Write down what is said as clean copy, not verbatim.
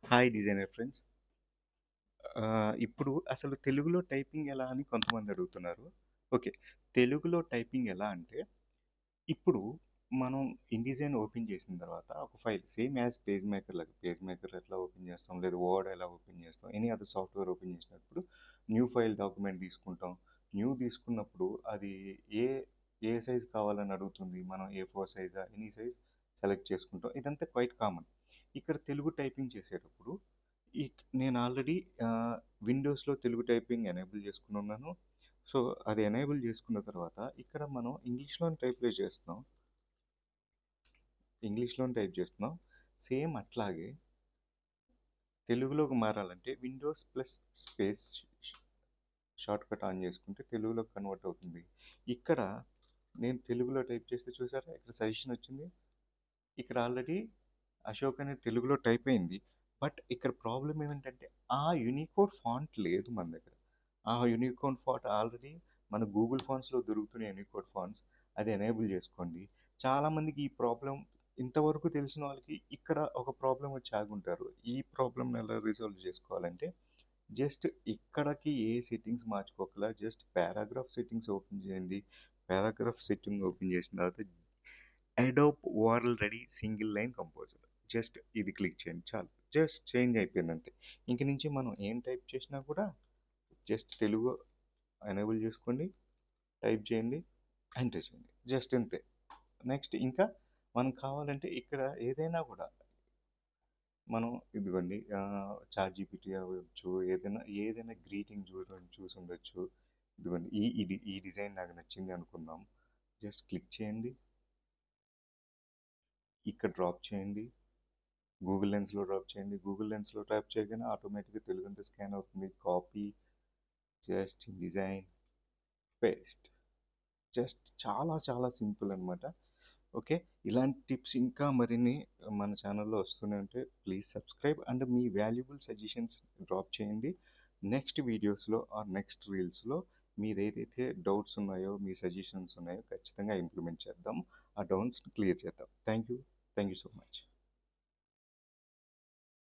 Hi designer friends. ఇప్పుడు అసలు తెలుగులో టైపింగ్ ఎలా అని కొంతమంది అడుగుతున్నారు. ఓకే. తెలుగులో టైపింగ్ ఎలా అంటే, ఇప్పుడు మనం ఇన్‌డిజైన్ ఓపెన్ చేసిన తర్వాత ఒక file same as page maker లాగా పేజ్ మేకర్ ఎట్లా ఓపెన్ చేస్తాం, లేదా వర్డ్ ఎలా ఓపెన్ చేస్తాం, ఎనీ అదర్ సాఫ్ట్‌వేర్ ఓపెన్ చేసినప్పుడు న్యూ ఫైల్ డాక్యుమెంట్ తీసుకుంటాం. న్యూ తీసుకున్నప్పుడు అది ఏ ఏ సైజ్ కావాలని అడుగుతుంది. మనం ఏ4 సైజా, ఎనీ సైజ్ సెలెక్ట్ చేసుకుంటాం. ఇదంతా క్వైట్ కామన్. ఇక్కడ తెలుగు టైపింగ్ చేసేటప్పుడు నేను ఆల్రెడీ విండోస్‌లో తెలుగు టైపింగ్ ఎనేబుల్ చేసుకొని ఉన్నాను. సో, అది ఎనేబుల్ చేసుకున్న తర్వాత ఇక్కడ మనం ఇంగ్లీష్‌లోనే టైప్ చేస్తున్నాం. సేమ్ అట్లాగే తెలుగులోకి మారాలంటే Windows plus space shortcut on చేసుకుంటే తెలుగులోకి కన్వర్ట్ అవుతుంది. ఇక్కడ నేను తెలుగులో టైప్ చేస్తే చూసారా ఇక్కడ సజెషన్ వచ్చింది. ఇక్కడ ఆల్రెడీ అశోక్ అనేది తెలుగులో టైప్ అయింది. బట్ ఇక్కడ ప్రాబ్లమ్ ఏమిటంటే ఆ యూనికోడ్ ఫాంట్ లేదు మన దగ్గర. ఆ యూనికోడ్ ఫాంట్ ఆల్రెడీ మన గూగుల్ ఫాంట్స్‌లో దొరుకుతున్న యూనికోడ్ ఫాంట్స్ అది ఎనేబుల్ చేసుకోండి. చాలామందికి ఈ ప్రాబ్లమ్ ఇంతవరకు తెలిసిన వాళ్ళకి ఇక్కడ ఒక ప్రాబ్లమ్ వచ్చి ఆగుంటారు. ఈ ప్రాబ్లమ్‌ని ఎలా రిజాల్వ్ చేసుకోవాలంటే జస్ట్ ఇక్కడికి ఏ సెట్టింగ్స్ మార్చుకోకలా జస్ట్ పారాగ్రాఫ్ సెట్టింగ్స్ ఓపెన్ చేయండి. పారాగ్రాఫ్ సెట్టింగ్ ఓపెన్ చేసిన తర్వాత Adobe ORL ready single line composer just ఇది క్లిక్ చేయండి చాలు. జస్ట్ చేంజ్ అయిపోయింది అంతే. ఇంక నుంచి మనం ఏం టైప్ చేసినా కూడా జస్ట్ తెలుగు ఎనేబుల్ చేసుకోండి, టైప్ చేయండి, ఎంటర్ చేయండి. జస్ట్ అంతే. నెక్స్ట్ ఇంకా మనం కావాలంటే ఇక్కడ ఏదైనా కూడా మనం ఇదిగోండి చాట్ జీపీటీ అవ్వచ్చు, ఏదైనా గ్రీటింగ్ చూసి ఉండొచ్చు. ఇదిగోండి ఈ డిజైన్ నాకు నచ్చింది అనుకుందాం. జస్ట్ క్లిక్ చేయండి, ఇక్కడ డ్రాప్ చేయండి, గూగుల్ లెన్స్లో డ్రాప్ చేయండి. గూగుల్ లెన్స్లో డ్రాప్ చేయగానే ఆటోమేటిక్గా తెలుగు అంతా స్కాన్ అవుతుంది. Copy, just design, paste. Just చాలా చాలా సింపుల్ అనమాట. ఓకే. ఇలాంటి టిప్స్ ఇంకా మరిన్ని మన ఛానల్లో వస్తూనే ఉంటాయి. Please subscribe and me valuable suggestions drop చేయండి. నెక్స్ట్ వీడియోస్లో ఆర్ నెక్స్ట్ రీల్స్లో మీరు ఏదైతే డౌట్స్ ఉన్నాయో, మీ సజెషన్స్ ఉన్నాయో ఖచ్చితంగా ఇంప్లిమెంట్ చేద్దాం. ఆ డౌట్స్ని క్లియర్ చేద్దాం. Thank you so much.